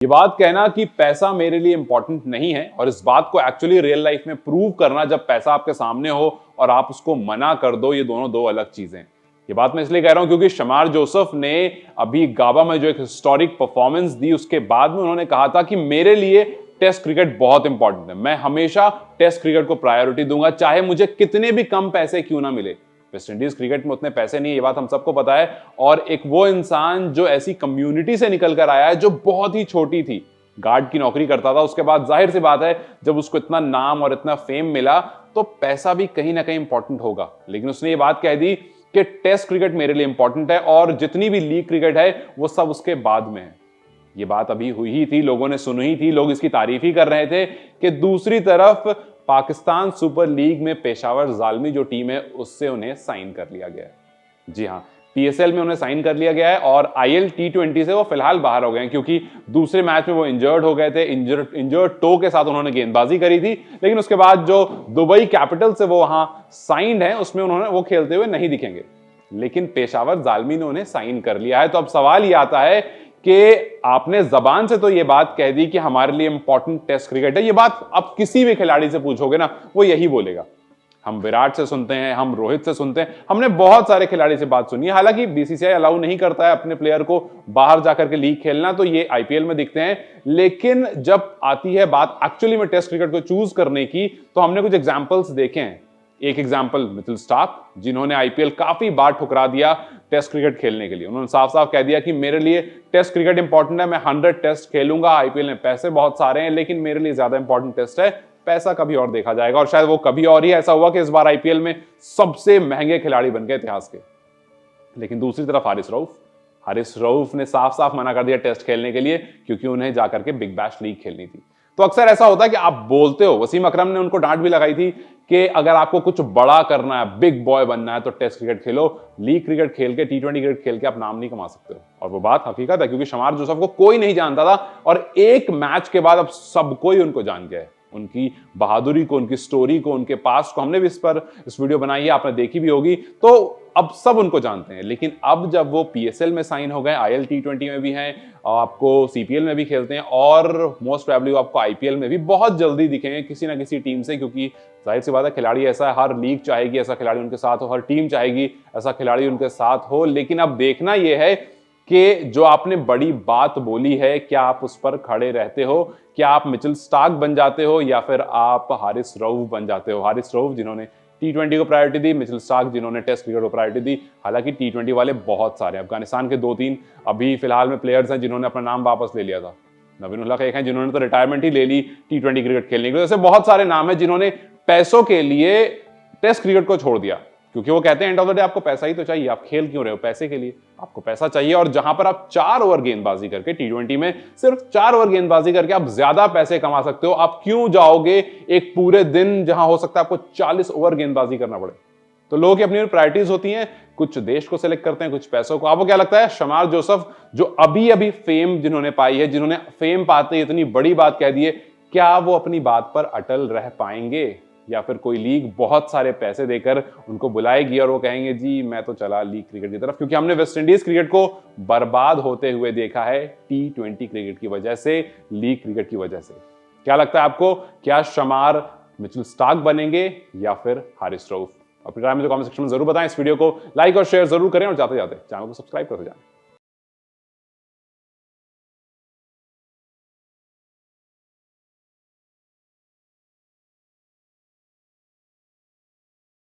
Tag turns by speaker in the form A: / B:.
A: ये बात कहना कि पैसा मेरे लिए इंपॉर्टेंट नहीं है और इस बात को एक्चुअली रियल लाइफ में प्रूव करना जब पैसा आपके सामने हो और आप उसको मना कर दो, ये दोनों दो अलग चीजें हैं। ये बात मैं इसलिए कह रहा हूं क्योंकि शमार जोसेफ ने अभी गाबा में जो एक हिस्टोरिक परफॉर्मेंस दी उसके बाद में उन्होंने कहा था कि मेरे लिए टेस्ट क्रिकेट बहुत इंपॉर्टेंट है, मैं हमेशा टेस्ट क्रिकेट को प्रायोरिटी दूंगा चाहे मुझे कितने भी कम पैसे क्यों ना मिले। वेस्ट इंडीज क्रिकेट में उतने पैसे नहीं, ये बात हम सबको पता है। और एक वो इंसान जो ऐसी कम्युनिटी से निकल कर आया है जो बहुत ही छोटी थी, गार्ड की नौकरी करता था, उसके बाद जाहिर सी बात है जब उसको इतना नाम और इतना फेम मिला तो पैसा भी कहीं ना कहीं इंपॉर्टेंट होगा। लेकिन उसने ये बात कह दी कि टेस्ट क्रिकेट मेरे लिए इंपॉर्टेंट है और जितनी भी लीग क्रिकेट है वो सब उसके बाद में है। ये बात अभी हुई ही थी, लोगों ने सुनी ही थी, लोग इसकी तारीफ ही कर रहे थे कि दूसरी तरफ पाकिस्तान सुपर लीग में पेशावर जालमी जो टीम है उससे उन्हें साइन कर लिया गया है। जी हां, पीएसएल में उन्हें साइन कर लिया गया है और आईएल टी20 से वो फिलहाल बाहर हो गए हैं क्योंकि दूसरे मैच में वो इंजर्ड हो गए थे। इंजर्ड टो के साथ उन्होंने गेंदबाजी करी थी, लेकिन उसके बाद जो दुबई कैपिटल से वो वहां साइंड है उसमें उन्होंने वो खेलते हुए नहीं दिखेंगे। लेकिन पेशावर जालमी ने उन्हें साइन कर लिया है। तो अब सवाल ये आता है कि आपने जबान से तो ये बात कह दी कि हमारे लिए इंपॉर्टेंट टेस्ट क्रिकेट है, ये बात आप किसी भी खिलाड़ी से पूछोगे ना वो यही बोलेगा। हम विराट से सुनते हैं, हम रोहित से सुनते हैं, हमने बहुत सारे खिलाड़ी से बात सुनी है। हालांकि बीसीसीआई अलाउ नहीं करता है अपने प्लेयर को बाहर जाकर के लीग खेलना, तो ये आईपीएल में दिखते हैं। लेकिन जब आती है बात एक्चुअली में टेस्ट क्रिकेट को चूज करने की तो हमने कुछ एग्जाम्पल्स देखे हैं। एक एग्जाम्पल मिचेल स्टार्क, जिन्होंने आईपीएल काफी बार ठुकरा दिया टेस्ट क्रिकेट खेलने के लिए। उन्होंने साफ साफ कह दिया कि मेरे लिए टेस्ट क्रिकेट इंपॉर्टेंट है, मैं 100 टेस्ट खेलूंगा, आईपीएल में पैसे बहुत सारे हैं लेकिन मेरे लिए ज्यादा इंपॉर्टेंट टेस्ट है, पैसा कभी और देखा जाएगा। और शायद वो कभी और ही ऐसा हुआ कि इस बार आईपीएल में सबसे महंगे खिलाड़ी बन गए इतिहास के। लेकिन दूसरी तरफ हारिस रऊफ ने साफ साफ मना कर दिया टेस्ट खेलने के लिए क्योंकि उन्हें जाकर के बिग बैश लीग खेलनी थी। तो अक्सर ऐसा होता है कि आप बोलते हो, वसीम अकरम ने उनको डांट भी लगाई थी कि अगर आपको कुछ बड़ा करना है, बिग बॉय बनना है तो टेस्ट क्रिकेट खेलो, लीग क्रिकेट खेल के, टी20 क्रिकेट खेल के आप नाम नहीं कमा सकते हो। और वो बात हकीकत है क्योंकि शमार जोसेफ को कोई नहीं जानता था और एक मैच के बाद अब सब कोई उनको जान गया है, उनकी बहादुरी को, उनकी स्टोरी को, उनके पास्ट को। हमने भी इस वीडियो बनाई है, आपने देखी भी होगी, तो अब सब उनको जानते हैं। लेकिन अब जब वो पीएसएल में साइन हो गए, आईएल टी20 में भी हैं, आपको सीपीएल में भी खेलते हैं और मोस्ट प्रोबेबली आपको आईपीएल में भी बहुत जल्दी दिखेंगे किसी ना किसी टीम से, क्योंकि जाहिर सी बात है खिलाड़ी ऐसा है, हर लीग चाहेगी ऐसा खिलाड़ी उनके साथ हो, हर टीम चाहेगी ऐसा खिलाड़ी उनके साथ हो। लेकिन अब देखना यह है कि जो आपने बड़ी बात बोली है क्या आप उस पर खड़े रहते हो, क्या आप मिचेल स्टार्क बन जाते हो या फिर आप हारिस रऊफ बन जाते हो। हारिस रऊफ जिन्होंने टी20 को प्रायोरिटी दी, मिचेल स्टार्क जिन्होंने टेस्ट क्रिकेट को प्रायोरिटी दी। हालांकि टी20 वाले बहुत सारे, अफगानिस्तान के 2-3 अभी फिलहाल में प्लेयर्स हैं जिन्होंने अपना नाम वापस ले लिया था। नवीन उल्लाह का एक है जिन्होंने तो रिटायरमेंट ही ले ली टी20 क्रिकेट खेलने के लिए। ऐसे बहुत सारे नाम है जिन्होंने पैसों के लिए टेस्ट क्रिकेट को छोड़ दिया क्योंकि वो कहते हैं एंड ऑफ द डे आपको पैसा ही तो चाहिए, आप खेल क्यों रहे हो, पैसे के लिए, आपको पैसा चाहिए। और जहां पर आप 4 ओवर गेंदबाजी करके, टी20 में सिर्फ 4 ओवर गेंदबाजी करके आप ज्यादा पैसे कमा सकते हो, आप क्यों जाओगे एक पूरे दिन जहां हो सकता है आपको 40 ओवर गेंदबाजी करना पड़े। तो लोगों की अपनी प्रायोरिटीज होती हैं, कुछ देश को सिलेक्ट करते हैं, कुछ पैसों को। आपको क्या लगता है शमार जोसेफ जो अभी अभी फेम जिन्होंने पाई है, जिन्होंने फेम पाते ही इतनी बड़ी बात कह दी है, क्या वो अपनी बात पर अटल रह पाएंगे या फिर कोई लीग बहुत सारे पैसे देकर उनको बुलाएगी और वो कहेंगे जी मैं तो चला लीग क्रिकेट की तरफ। क्योंकि हमने वेस्ट इंडीज क्रिकेट को बर्बाद होते हुए देखा है टी20 क्रिकेट की वजह से, लीग क्रिकेट की वजह से। क्या लगता है आपको, क्या शमार मिचेल स्टार्क बनेंगे या फिर हारिस रऊफ? अपनी राय मुझे कमेंट सेक्शन में जरूर बताएं। इस वीडियो को लाइक और शेयर जरूर करें और जाते जाते चैनल को सब्सक्राइब करते जाएं।